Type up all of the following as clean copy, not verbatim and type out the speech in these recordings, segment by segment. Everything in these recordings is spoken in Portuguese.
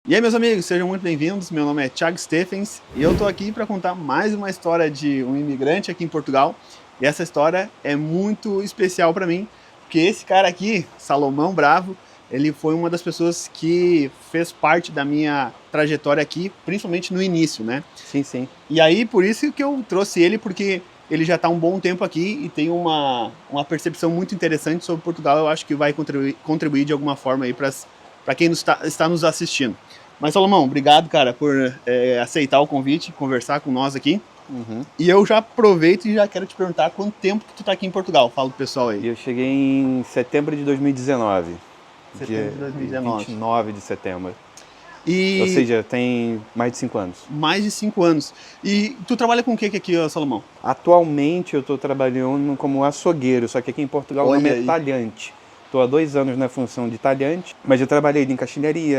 E aí, meus amigos, sejam muito bem-vindos. Meu nome é Thiago Stephens e eu tô aqui para contar mais uma história de um imigrante aqui em Portugal. E essa história é muito especial para mim, porque esse cara aqui, Salomão Bravo, ele foi uma das pessoas que fez parte da minha trajetória aqui, principalmente no início, né? Sim, sim. E aí, por isso que eu trouxe ele, porque ele já está há um bom tempo aqui e tem uma percepção muito interessante sobre Portugal. Eu acho que vai contribuir de alguma forma aí para quem está nos assistindo. Mas, Salomão, obrigado, cara, por aceitar o convite, conversar com nós aqui. Uhum. E eu já aproveito e já quero te perguntar quanto tempo que tu tá aqui em Portugal. Fala pro pessoal aí. E eu cheguei em setembro de 2019. Setembro de Dia 2019. 29 de setembro. Ou E seja, tem mais de 5 anos. mais de 5 anos. E tu trabalha com o que aqui, ó, Salomão? Atualmente eu estou trabalhando como açougueiro, só que aqui em Portugal o nome Olha é aí. talhante. Estou há 2 anos na função de talhante, mas eu trabalhei em caixilharia,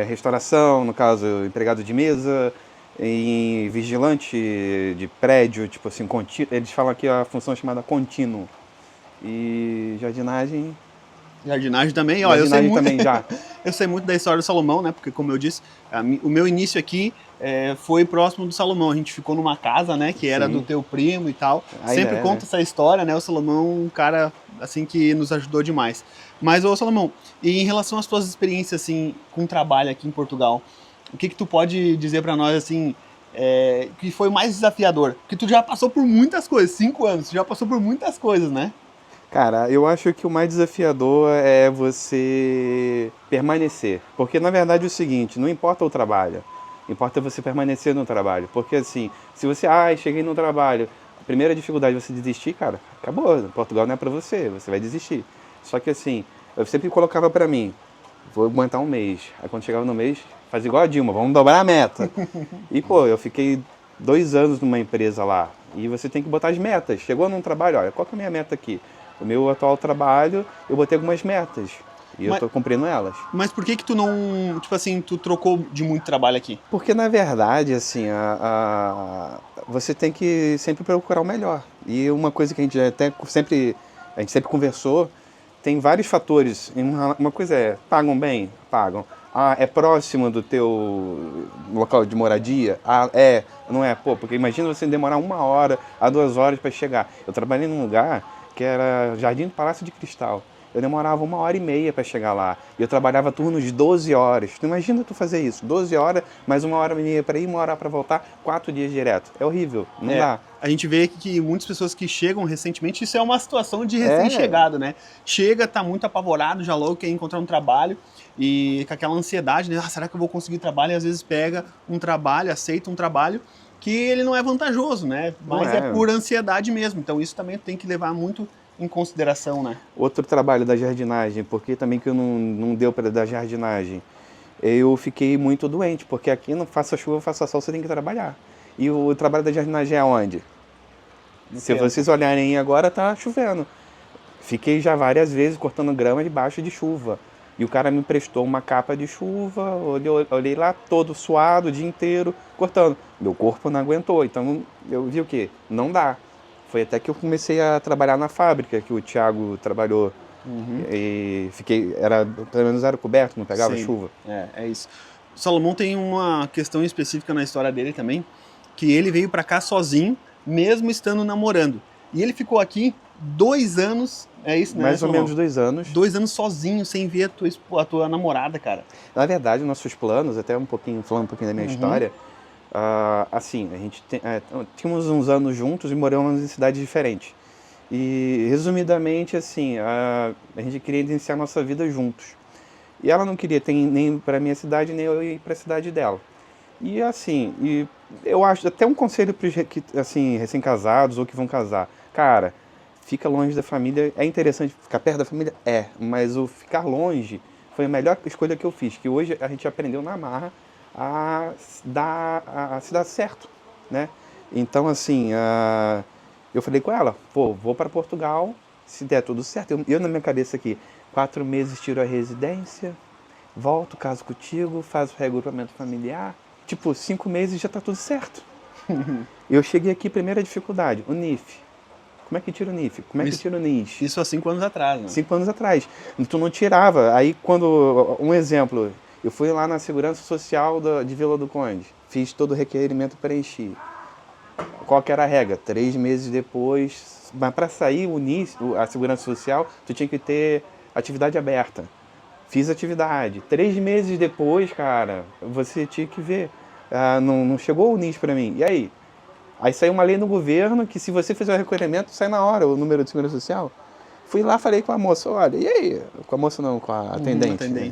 restauração, no caso, empregado de mesa, em vigilante de prédio, tipo assim, eles falam aqui a função é chamada contínuo. E jardinagem. Jardinagem também, ó, eu sei Jardinagem muito, também já. eu sei muito da história do Salomão, né? Porque como eu disse, o meu início aqui foi próximo do Salomão. A gente ficou numa casa, né? Que era do Sim, teu primo e tal. ainda Sempre é, né? conta essa história, né? O Salomão, um cara assim que nos ajudou demais. Mas ô Salomão, e em relação às tuas experiências assim com trabalho aqui em Portugal, o que tu pode dizer pra nós assim? Que foi mais desafiador? Porque tu já passou por muitas coisas, 5 anos, tu já passou por muitas coisas, né? Cara, eu acho que o mais desafiador é você permanecer. Porque na verdade é o seguinte, não importa o trabalho, importa você permanecer no trabalho. Porque assim, se você, cheguei no trabalho, a primeira dificuldade é você desistir, cara, acabou. Portugal não é pra você vai desistir. Só que assim, eu sempre colocava pra mim, vou aguentar um mês. Aí quando chegava no mês, fazia igual a Dilma, vamos dobrar a meta. E pô, eu fiquei 2 anos numa empresa lá. E você tem que botar as metas. Chegou num trabalho, olha, qual que é a minha meta aqui? O meu atual trabalho, eu botei algumas metas. E eu Mas, tô cumprindo elas. mas por que tu não, tipo assim, tu trocou de muito trabalho aqui? Porque na verdade, assim, você tem que sempre procurar o melhor. E uma coisa que a gente sempre conversou, tem vários fatores. Uma coisa é, pagam bem? Pagam. É próximo do teu local de moradia? Não é? Pô, porque imagina você demorar 1 hora a 2 horas para chegar. Eu trabalhei num lugar que era Jardim do Palácio de Cristal. Eu demorava 1 hora e meia para chegar lá. E eu trabalhava turnos de 12 horas. Tu imagina tu fazer isso? 12 horas, mais 1 hora e meia para ir, 1 hora para voltar, 4 dias direto. É horrível, não dá. A gente vê que muitas pessoas que chegam recentemente, isso é uma situação de É, recém-chegado, né? Chega, tá muito apavorado, já logo quer encontrar um trabalho e com aquela ansiedade, né? Será que eu vou conseguir trabalho? E às vezes pega um trabalho, aceita um trabalho que ele não é vantajoso, né? não Mas é é. por ansiedade mesmo. Então isso também tem que levar muito em consideração, né? Outro trabalho da jardinagem, porque também que eu não deu para dar jardinagem, eu fiquei muito doente, porque aqui não faça chuva, faça sol, você tem que trabalhar. E o trabalho da jardinagem é onde? No Se tempo. vocês olharem aí agora, tá chovendo. Fiquei já várias vezes cortando grama debaixo de chuva. E o cara me emprestou uma capa de chuva, olhei lá todo suado o dia inteiro, cortando. Meu corpo não aguentou, então eu vi o quê? Não dá. Foi até que eu comecei a trabalhar na fábrica, que o Thiago trabalhou. Uhum. E fiquei, pelo menos era coberto, não pegava Sim, chuva. é isso. O Salomão tem uma questão específica na história dele também, que ele veio pra cá sozinho, mesmo estando namorando. E ele ficou aqui 2 anos, é isso, né, Mais ou menos Salomão? 2 anos. 2 anos sozinho, sem ver a tua namorada, cara. Na verdade, nossos planos, até falando um pouquinho da minha Uhum. história, assim, a gente tínhamos uns anos juntos e moramos em cidades diferentes. E, resumidamente, assim, a gente queria iniciar nossa vida juntos. E ela não queria nem para minha cidade, nem eu ir para a cidade dela. E, assim, eu acho, até um conselho para os assim, recém-casados ou que vão casar. Cara, fica longe da família. É interessante ficar perto da família? Mas o ficar longe foi a melhor escolha que eu fiz. Que hoje a gente aprendeu na marra a se dar certo, né? Então, assim, eu falei com ela, pô, vou para Portugal, se der tudo certo. Eu na minha cabeça aqui, 4 meses tiro a residência, volto, caso contigo, faço o regrupamento familiar. Tipo, 5 meses já tá tudo certo. Eu cheguei aqui, primeira dificuldade, o NIF. Como é que tira o NIF? Como é que Isso, tira o NIS? isso há 5 anos atrás, né? 5 anos atrás. Tu não tirava. Aí quando, um exemplo, Eu fui lá na Segurança Social de Vila do Conde, fiz todo o requerimento, preenchi. Qual que era a regra? 3 meses depois, mas para sair a Segurança Social, tu tinha que ter atividade aberta. Fiz atividade. 3 meses depois, cara, você tinha que ver. Não chegou o NIS para mim. E aí? Aí saiu uma lei no governo que se você fizer o requerimento, sai na hora o número de Segurança Social. Fui lá, falei com a moça, olha, e aí? Com a moça não, com a atendente. Né?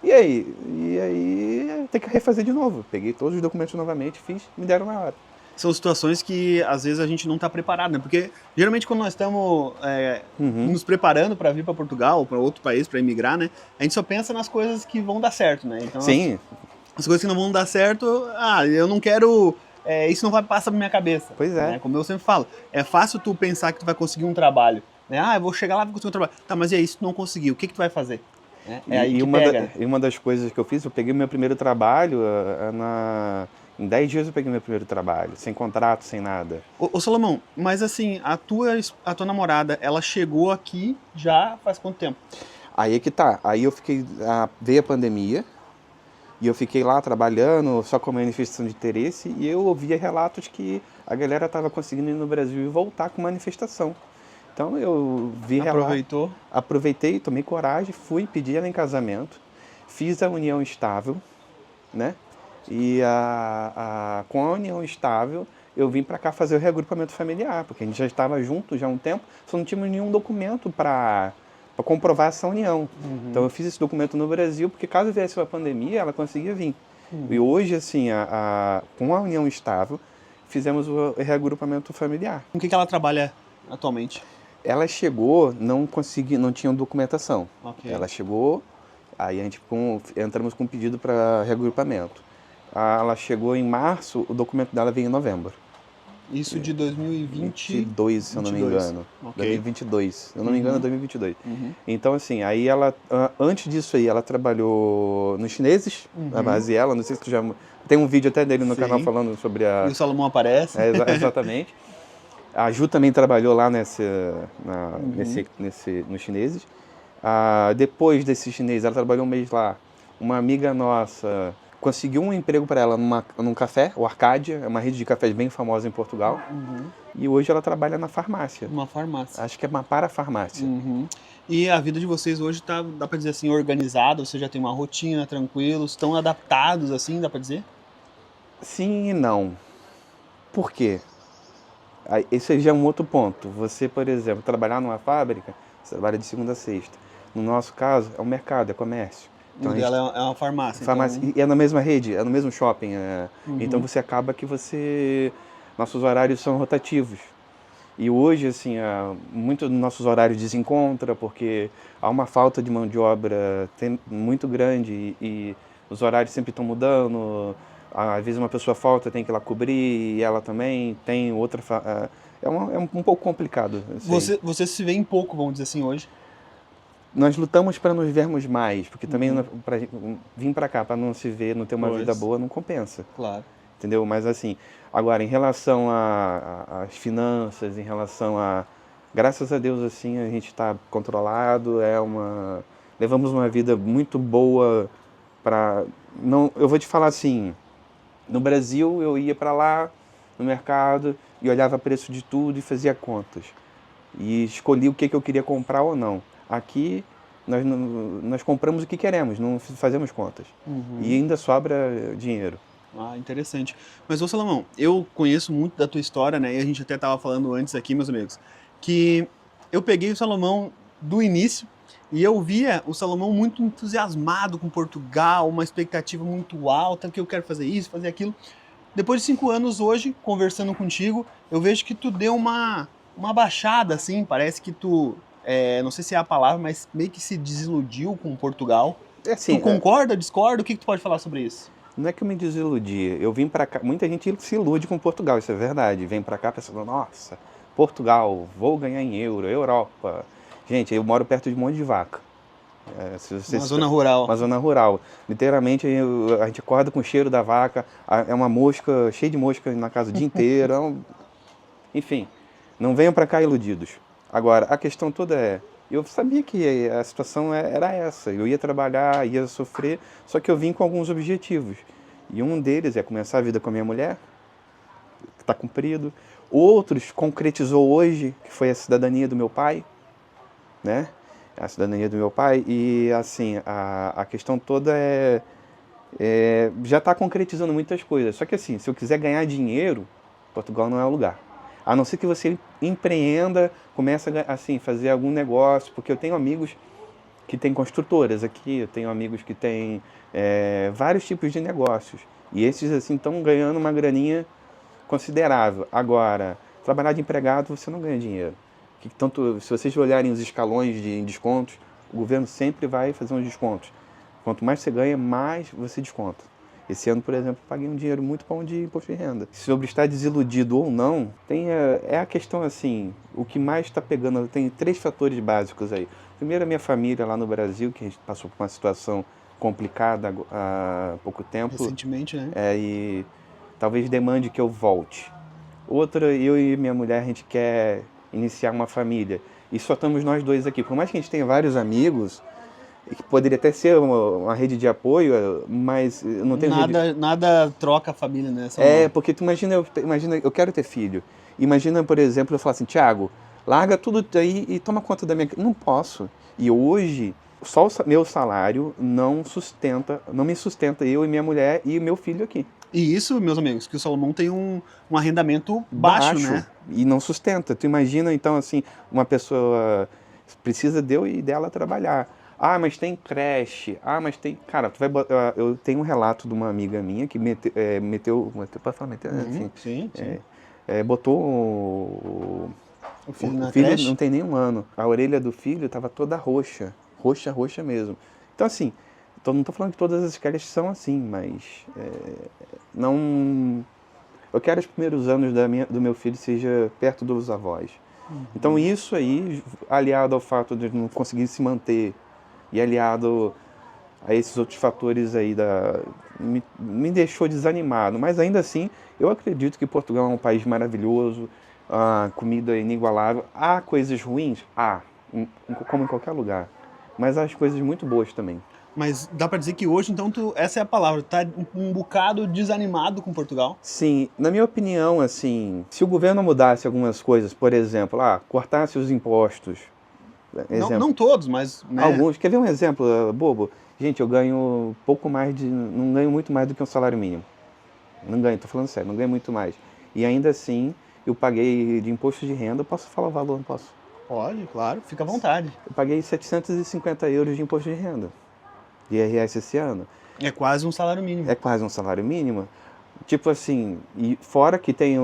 E aí, tem que refazer de novo. Peguei todos os documentos novamente, fiz, me deram na hora. São situações que às vezes a gente não está preparado, né? Porque geralmente quando nós estamos nos preparando para vir para Portugal ou para outro país para emigrar, né? A gente só pensa nas coisas que vão dar certo, né? Então, sim. As coisas que não vão dar certo, eu não quero, isso não vai passar pra minha cabeça. Pois é. Né? Como eu sempre falo, é fácil tu pensar que tu vai conseguir um trabalho, né? Eu vou chegar lá e vou conseguir um trabalho. Tá, mas e aí, se tu não conseguir, o que tu vai fazer? Aí que pega. E uma das coisas que eu fiz, eu peguei meu primeiro trabalho em 10 dias eu peguei meu primeiro trabalho, sem contrato, sem nada. Ô Salomão, mas assim, a tua namorada, ela chegou aqui já faz quanto tempo? Aí é que tá, aí eu fiquei, veio a pandemia, e eu fiquei lá trabalhando só com manifestação de interesse, e eu ouvia relatos que a galera estava conseguindo ir no Brasil e voltar com manifestação. Então eu vi Aproveitou? Aproveitei, tomei coragem, fui, pedi ela em casamento, fiz a união estável, né? E com a união estável, eu vim para cá fazer o reagrupamento familiar, porque a gente já estava junto já há um tempo, só não tínhamos nenhum documento para comprovar essa união. Uhum. Então eu fiz esse documento no Brasil, porque caso viesse uma pandemia, ela conseguia vir. Uhum. E hoje, assim, com a união estável, fizemos o reagrupamento familiar. Com o que ela trabalha atualmente? Ela chegou, não tinha documentação. Okay. Ela chegou, aí a gente entramos com um pedido para reagrupamento. Ela chegou em março, o documento dela veio em novembro. Isso de 2022, se eu não me engano. Okay. 2022. Se eu não me engano, é 2022. Uhum. Então, assim, aí ela, antes disso aí, ela trabalhou nos chineses, na base dela, não sei se tu já... Tem um vídeo até dele no canal falando sobre E o Salomão aparece. Exatamente. A Ju também trabalhou lá nos chineses. Depois desse chinês, ela trabalhou um mês lá. Uma amiga nossa conseguiu um emprego para ela num café, o Arcádia, é uma rede de cafés bem famosa em Portugal. Uhum. E hoje ela trabalha na farmácia. Uma farmácia. Acho que é uma parafarmácia. Uhum. E a vida de vocês hoje tá, dá para dizer assim, organizada? Você já tem uma rotina, tranquilos, estão adaptados assim, dá para dizer? Sim e não. Por quê? Esse já é um outro ponto. Você, por exemplo, trabalhar numa fábrica, você trabalha de segunda a sexta. No nosso caso, é um mercado, é comércio. Então, ela é uma farmácia. Então... E é na mesma rede, é no mesmo shopping. Uhum. Então você acaba que nossos horários são rotativos. E hoje, assim, muito dos nossos horários desencontra, porque há uma falta de mão de obra muito grande e os horários sempre estão mudando. Às vezes uma pessoa falta, tem que ir lá cobrir, e ela também tem outra... É um pouco complicado. Assim. Você se vê em pouco, vamos dizer assim, hoje? Nós lutamos para nos vermos mais, porque também vir para cá para não se ver, não ter uma vida boa, não compensa. Claro. Entendeu? Mas assim, agora em relação às finanças, em relação graças a Deus, assim, a gente está controlado, levamos uma vida muito boa eu vou te falar assim, no Brasil eu ia para lá, no mercado, e olhava preço de tudo e fazia contas. E escolhi o que eu queria comprar ou não. Aqui nós compramos o que queremos, não fazemos contas. Uhum. E ainda sobra dinheiro. Interessante. Mas, ô Salomão, eu conheço muito da tua história, né? E a gente até estava falando antes aqui, meus amigos, que eu peguei o Salomão do início e eu via o Salomão muito entusiasmado com Portugal, uma expectativa muito alta, que eu quero fazer isso, fazer aquilo. Depois de 5 anos hoje, conversando contigo, eu vejo que tu deu uma baixada, assim, parece que tu... não sei se é a palavra, mas meio que se desiludiu com Portugal. Assim, tu concorda, discorda? O que tu pode falar sobre isso? Não é que eu me desiludi, eu vim pra cá, muita gente se ilude com Portugal, isso é verdade. Vem pra cá pensando, nossa, Portugal, vou ganhar em euro, Europa. Gente, eu moro perto de um monte de vaca. Zona rural. Uma zona rural. Literalmente, a gente acorda com o cheiro da vaca, é uma mosca, cheia de mosca na casa o dia inteiro. Enfim, não venham pra cá iludidos. Agora, a questão toda Eu sabia que a situação era essa. Eu ia trabalhar, ia sofrer, só que eu vim com alguns objetivos. E um deles é começar a vida com a minha mulher, que está cumprido. Outros concretizou hoje, que foi a cidadania do meu pai, né? A cidadania do meu pai. E assim, a questão toda já está concretizando muitas coisas. Só que assim, se eu quiser ganhar dinheiro, Portugal não é o lugar. A não ser que você empreenda, comece a assim, fazer algum negócio, porque eu tenho amigos que têm construtoras aqui, eu tenho amigos que têm vários tipos de negócios. E esses assim estão ganhando uma graninha considerável. Agora, trabalhar de empregado você não ganha dinheiro. Que tanto, se vocês olharem os escalões de descontos, o governo sempre vai fazer uns descontos. Quanto mais você ganha, mais você desconta. Esse ano, por exemplo, paguei um dinheiro muito bom de imposto de renda. Sobre estar desiludido ou não, é a questão assim, o que mais está pegando, tem 3 fatores básicos aí. Primeiro, a minha família lá no Brasil, que a gente passou por uma situação complicada há pouco tempo. Recentemente, né? E talvez demande que eu volte. Outra, eu e minha mulher, a gente quer iniciar uma família. E só estamos nós dois aqui. Por mais que a gente tenha vários amigos, que poderia até ser uma rede de apoio, mas eu não tenho rede. Nada troca a família, né? Porque tu imagina, eu quero ter filho. Imagina, por exemplo, eu falar assim, Thiago, larga tudo aí e toma conta da minha... Não posso. E hoje, só o meu salário não me sustenta eu e minha mulher e meu filho aqui. E isso, meus amigos, que o Salomão tem um arrendamento baixo, né? E não sustenta. Tu imagina, então, assim, uma pessoa precisa de eu e dela trabalhar. Ah, mas tem creche. Ah, mas tem... Cara, eu tenho um relato de uma amiga minha que meteu pode falar, enfim. Sim. Botou O filho na filho creche? não tem nem um ano. A orelha do filho estava toda roxa. Roxa mesmo. Então, assim, não estou falando que todas as creches são assim, mas não... Eu quero que os primeiros anos do meu filho seja perto dos avós. Então isso aí, aliado ao fato de não conseguir se manter e aliado a esses outros fatores aí, me deixou desanimado. Mas ainda assim, eu acredito que Portugal é um país maravilhoso, a comida é inigualável. Há coisas ruins? Há, como em qualquer lugar. Mas há as coisas muito boas também. Mas dá pra dizer que hoje, então, essa é a palavra, tá um bocado desanimado com Portugal? Sim, na minha opinião, assim, se o governo mudasse algumas coisas, por exemplo, cortasse os impostos. Não todos, mas... Né? Alguns. Quer ver um exemplo bobo? Gente, eu ganho não ganho muito mais do que um salário mínimo. Não ganho, tô falando sério, não ganho muito mais. E ainda assim, eu paguei de imposto de renda, posso falar o valor, não posso? Pode, claro, fica à vontade. Eu paguei 750 euros de imposto de renda, de IRS esse ano. É quase um salário mínimo. É quase um salário mínimo. Tipo assim, e fora que tem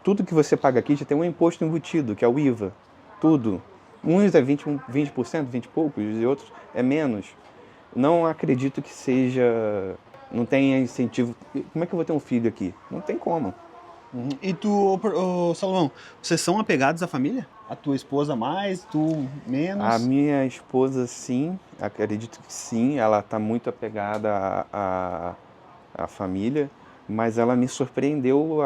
tudo que você paga aqui já tem um imposto embutido, que é o IVA. Tudo. Uns é 20%, 20 e poucos, e outros é menos. Não acredito que seja... Não tenha incentivo. Como é que eu vou ter um filho aqui? Não tem como. E tu, Salomão, vocês são apegados à família? A tua esposa mais, tu menos? A minha esposa, sim, acredito que sim. Ela está muito apegada à família, mas ela me surpreendeu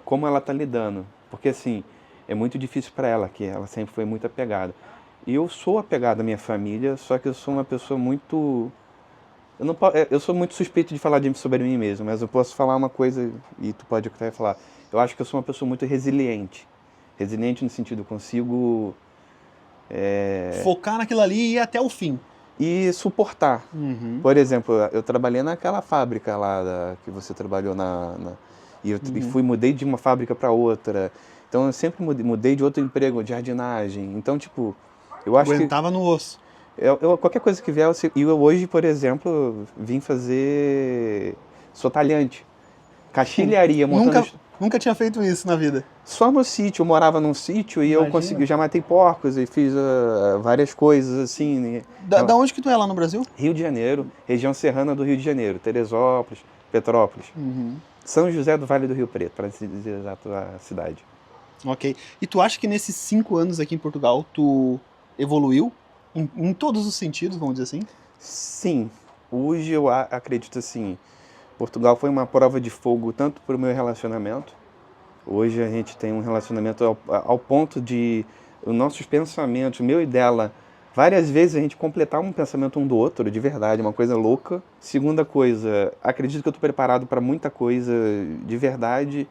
como ela está lidando. Porque, assim, é muito difícil para ela, que ela sempre foi muito apegada. Eu sou apegado à minha família, só que eu sou uma pessoa muito... Eu sou muito suspeito de falar sobre mim mesmo, mas eu posso falar uma coisa e tu pode até falar. Eu acho que eu sou uma pessoa muito resiliente. Resiliente no sentido, eu consigo... Focar naquilo ali e ir até o fim. E suportar. Por exemplo, eu trabalhei naquela fábrica lá que você trabalhou e mudei de uma fábrica para outra. Então eu sempre mudei de outro emprego, de jardinagem. Então, tipo, eu acho Aguentava no osso. Qualquer coisa que vier, eu hoje, por exemplo, vim fazer... Sou talhante. Caixilharia, montando... Nunca tinha feito isso na vida. Só no sítio, eu morava num sítio e eu já matei porcos e fiz várias coisas assim. Da onde que tu é lá no Brasil? Rio de Janeiro, região serrana do Rio de Janeiro, Teresópolis, Petrópolis. São José do Vale do Rio Preto, para dizer exato a cidade. Ok. E tu acha que nesses 5 anos aqui em Portugal, tu evoluiu? Em todos os sentidos, vamos dizer assim? Sim. Hoje eu acredito assim, Portugal foi uma prova de fogo tanto para o meu relacionamento. Hoje a gente tem um relacionamento ao ponto de os nossos pensamentos, meu e dela, várias vezes a gente completar um pensamento um do outro, de verdade, uma coisa louca. Segunda coisa, acredito que eu estou preparado para muita coisa de verdade.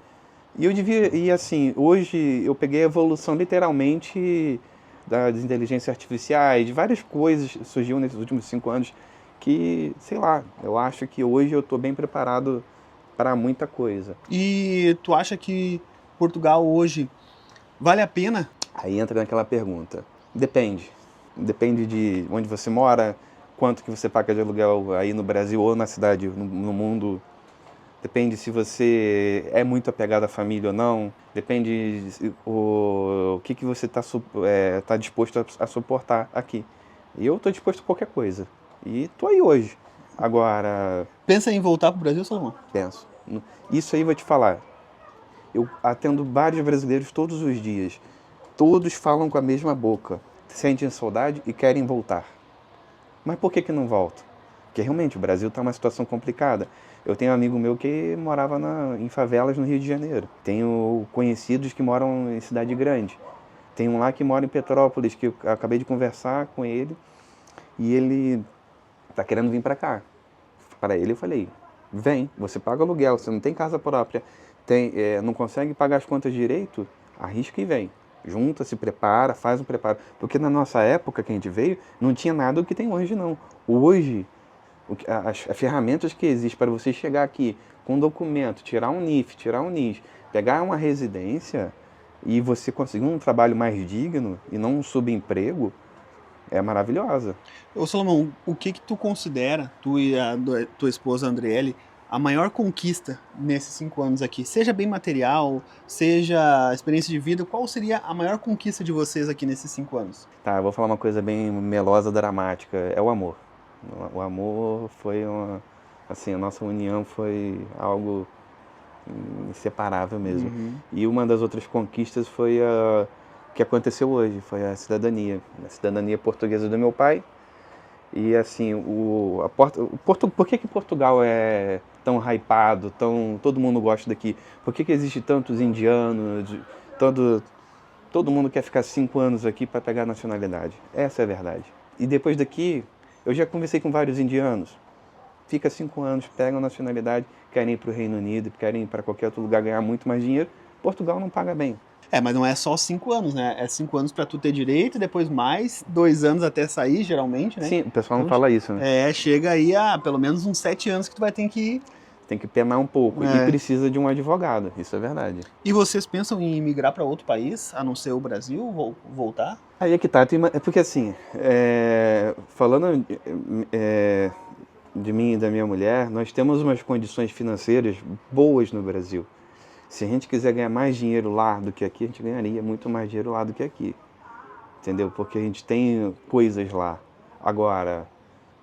E assim, hoje eu peguei a evolução literalmente das inteligências artificiais, de várias coisas que surgiu nesses últimos 5 anos que, sei lá, eu acho que hoje eu estou bem preparado para muita coisa. E tu acha que Portugal hoje vale a pena? Aí entra naquela pergunta. Depende. Depende de onde você mora, quanto que você paga de aluguel aí no Brasil ou na cidade, no mundo. Depende se você é muito apegado à família ou não. Depende o que você tá disposto a suportar aqui. E eu estou disposto a qualquer coisa. E estou aí hoje. Agora, Pensa em voltar pro Brasil, Salomão? penso. Isso aí vou te falar. Eu atendo vários brasileiros todos os dias. Todos falam com a mesma boca. Sentem saudade e querem voltar. Mas por que não voltam? Porque realmente o Brasil está uma situação complicada. Eu tenho um amigo meu que morava em favelas no Rio de Janeiro. Tenho conhecidos que moram em cidade grande. Tem um lá que mora em Petrópolis, que eu acabei de conversar com ele. E ele está querendo vir para cá. Para ele eu falei, vem, você paga aluguel, você não tem casa própria, não consegue pagar as contas direito, arrisca e vem. Junta, se prepara, faz um preparo. Porque na nossa época que a gente veio, não tinha nada do que tem hoje, não. Hoje, as ferramentas que existem para você chegar aqui com um documento, tirar um NIF, tirar um NIS, pegar uma residência e você conseguir um trabalho mais digno e não um subemprego, é maravilhosa. Ô Salomão, o que tu considera, tu e a tua esposa Andriele, a maior conquista nesses 5 anos aqui? Seja bem material, seja experiência de vida, qual seria a maior conquista de vocês aqui nesses 5 anos? Tá, eu vou falar uma coisa bem melosa, dramática. É o amor. O amor foi assim, a nossa união foi algo inseparável mesmo. E uma das outras conquistas foi a que aconteceu hoje, foi a cidadania portuguesa do meu pai. E assim, por que Portugal é tão hypado, todo mundo gosta daqui? Por que existe tantos indianos, todo mundo quer ficar 5 anos aqui para pegar a nacionalidade? Essa é a verdade. E depois daqui, eu já conversei com vários indianos, fica 5 anos, pegam a nacionalidade, querem ir para o Reino Unido, querem ir para qualquer outro lugar ganhar muito mais dinheiro. Portugal não paga bem. Mas não é só 5 anos, né? É 5 anos para tu ter direito, depois mais 2 anos até sair, geralmente, né? Sim, o pessoal não fala isso, né? Chega aí a pelo menos uns 7 anos que tu vai ter que ir. Tem que penar um pouco e precisa de um advogado, isso é verdade. E vocês pensam em migrar para outro país, a não ser o Brasil, voltar? Aí é que tá, é porque assim, falando de mim e da minha mulher, nós temos umas condições financeiras boas no Brasil. Se a gente quiser ganhar mais dinheiro lá do que aqui, a gente ganharia muito mais dinheiro lá do que aqui. Entendeu? Porque a gente tem coisas lá. Agora,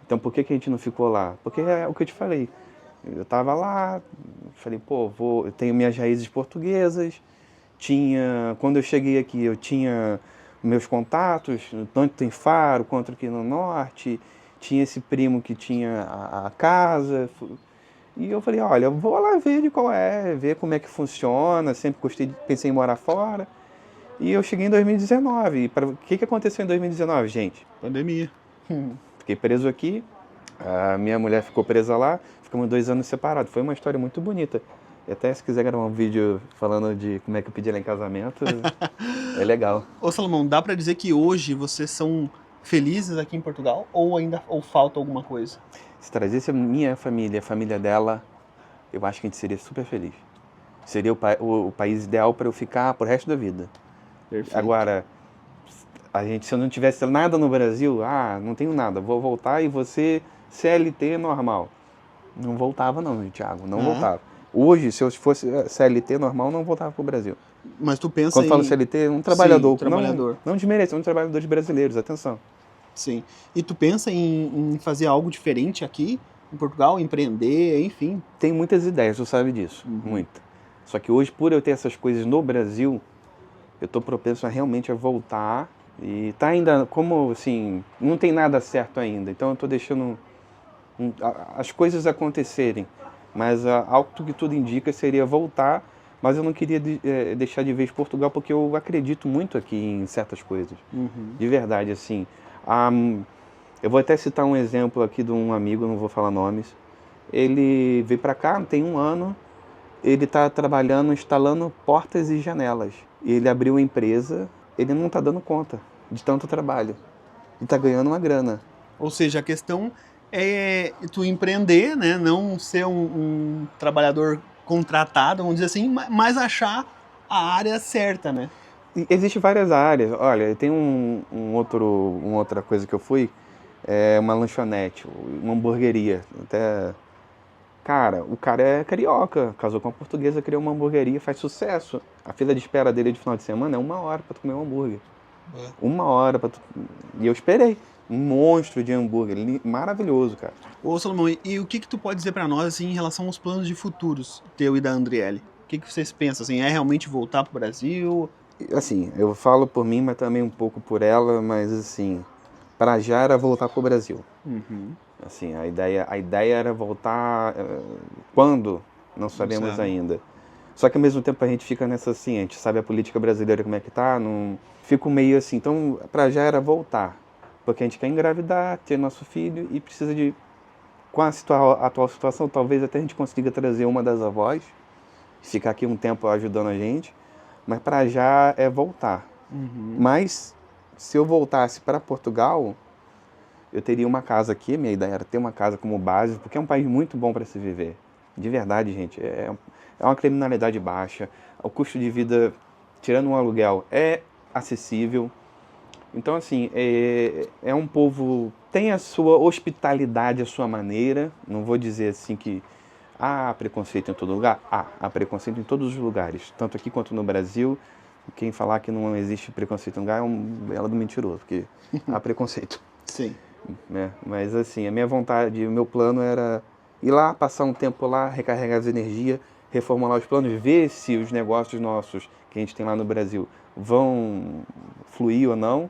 então por que a gente não ficou lá? Porque é o que eu te falei. Eu estava lá, falei, eu tenho minhas raízes portuguesas, quando eu cheguei aqui, eu tinha meus contatos, tanto em Faro quanto aqui no Norte, tinha esse primo que tinha a casa, e eu falei, olha, eu vou lá ver ver como é que funciona, sempre pensei em morar fora, e eu cheguei em 2019, o que aconteceu em 2019, gente? Pandemia. Fiquei preso aqui, a minha mulher ficou presa lá, ficamos 2 anos separados. Foi uma história muito bonita. E até se quiser gravar um vídeo falando de como é que eu pedi ela em casamento, é legal. Ô Salomão, dá pra dizer que hoje vocês são felizes aqui em Portugal ou falta alguma coisa? Se trazesse a minha família, a família dela, eu acho que a gente seria super feliz. Seria o país ideal para eu ficar pro resto da vida. Perfeito. Agora, se eu não tivesse nada no Brasil, não tenho nada, vou voltar e você CLT normal. Não voltava não, Thiago, não voltava. Hoje, se eu fosse CLT normal, não voltava pro Brasil. Mas tu pensa Quando falo CLT, um trabalhador. Sim, trabalhador. Não desmerecendo trabalhadores brasileiros, atenção. Sim. E tu pensa em fazer algo diferente aqui em Portugal, empreender, enfim? Tem muitas ideias, tu sabe disso, muita. Só que hoje, por eu ter essas coisas no Brasil, eu tô propenso realmente a voltar. E tá ainda, como assim, não tem nada certo ainda, então eu tô deixando as coisas acontecerem. Mas algo que tudo indica seria voltar, mas eu não queria deixar de vez Portugal, porque eu acredito muito aqui em certas coisas. De verdade, assim. Ah, eu vou até citar um exemplo aqui de um amigo, não vou falar nomes. Ele veio para cá, tem um ano, ele está trabalhando, instalando portas e janelas. Ele abriu uma empresa, ele não está dando conta de tanto trabalho. E está ganhando uma grana. Ou seja, a questão é tu empreender, né? Não ser um trabalhador contratado, vamos dizer assim, mas achar a área certa, né? E existe várias áreas. Olha, tem uma outra coisa que eu fui, é uma lanchonete, uma hamburgueria. Até, cara, o cara é carioca, casou com uma portuguesa, criou uma hamburgueria, faz sucesso. A fila de espera dele de final de semana é 1 hora para tu comer um hambúrguer. 1 hora para tu... E eu esperei. Um monstro de hambúrguer, maravilhoso, cara. Ô Salomão, e o que que tu pode dizer para nós assim, em relação aos planos de futuros teu e da Andriele? O que que vocês pensam? Assim, é realmente voltar pro Brasil? Assim, eu falo por mim, mas também um pouco por ela, mas assim, para já era voltar pro Brasil. Uhum. Assim, a ideia era voltar quando? Não sabemos sabe. ainda. Só que ao mesmo tempo a gente fica nessa assim, a gente sabe a política brasileira como é que tá, não fico meio assim, então para já era voltar, porque a gente quer engravidar, ter nosso filho e precisa de, com a atual situação, talvez até a gente consiga trazer uma das avós, ficar aqui um tempo ajudando a gente, mas para já é voltar. Uhum. Mas se eu voltasse para Portugal, eu teria uma casa aqui, minha ideia era ter uma casa como base, porque é um país muito bom para se viver. De verdade, gente, é uma criminalidade baixa, o custo de vida, tirando um aluguel, é acessível. Então, assim, é um povo, tem a sua hospitalidade, a sua maneira, não vou dizer assim que há preconceito em todo lugar, há preconceito em todos os lugares, tanto aqui quanto no Brasil. Quem falar que não existe preconceito em lugar é um belo do mentiroso, porque há preconceito. Sim. Né? Mas assim, a minha vontade, o meu plano era ir lá, passar um tempo lá, recarregar as energias, reformular os planos, ver se os negócios nossos que a gente tem lá no Brasil vão fluir ou não,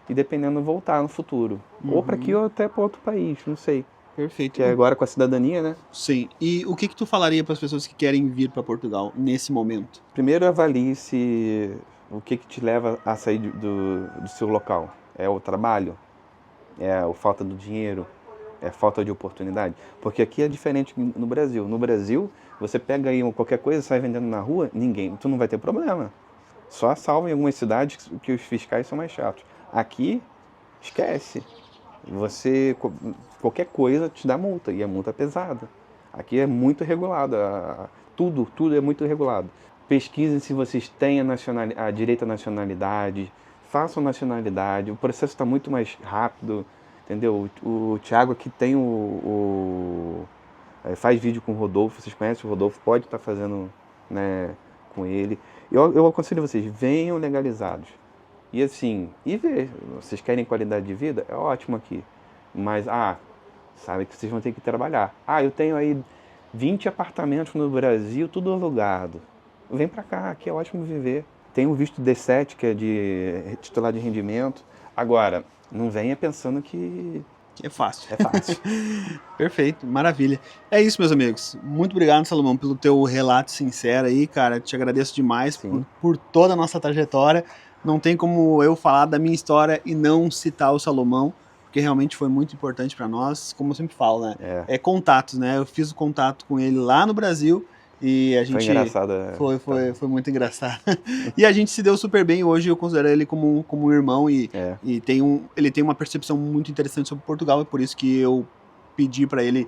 e dependendo voltar no futuro. Ou para aqui ou até para outro país, não sei. Perfeito. Que é agora com a cidadania, né? Sim. E o que que tu falaria para as pessoas que querem vir para Portugal nesse momento? Primeiro avalie se o que te leva a sair do seu local. É o trabalho? É a falta do dinheiro? É falta de oportunidade? Porque aqui é diferente no Brasil. No Brasil, você pega aí qualquer coisa, sai vendendo na rua, tu não vai ter problema. Só salvo em algumas cidades que os fiscais são mais chatos. Aqui, esquece. Qualquer coisa te dá multa, e a multa é pesada. Aqui é muito regulado, tudo é muito regulado. Pesquisem se vocês têm a direito à nacionalidade, façam nacionalidade, o processo está muito mais rápido, entendeu? O Thiago aqui tem faz vídeo com o Rodolfo, vocês conhecem o Rodolfo, pode estar fazendo, né, com ele. Eu aconselho vocês, venham legalizados. E assim, ver, vocês querem qualidade de vida? É ótimo aqui. Mas, sabe que vocês vão ter que trabalhar. Eu tenho aí 20 apartamentos no Brasil, tudo alugado. Vem pra cá, aqui é ótimo viver. Tem o visto D7, que é de titular de rendimento. Agora, não venha pensando que É fácil. é fácil. Perfeito, maravilha. É isso, meus amigos. Muito obrigado, Salomão, pelo teu relato sincero aí, cara. Te agradeço demais por toda a nossa trajetória. Não tem como eu falar da minha história e não citar o Salomão, porque realmente foi muito importante para nós, como eu sempre falo, né? É contatos, né? Eu fiz o contato com ele lá no Brasil e a gente... Foi engraçado. Foi muito engraçado. E a gente se deu super bem. Hoje eu considero ele como um irmão e ele tem uma percepção muito interessante sobre Portugal, e por isso que eu pedi para ele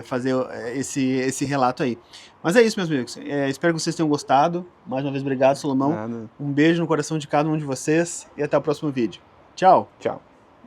fazer esse relato aí. Mas é isso, meus amigos. Espero que vocês tenham gostado. Mais uma vez, obrigado, Salomão. Nada. Um beijo no coração de cada um de vocês e até o próximo vídeo. Tchau! Tchau.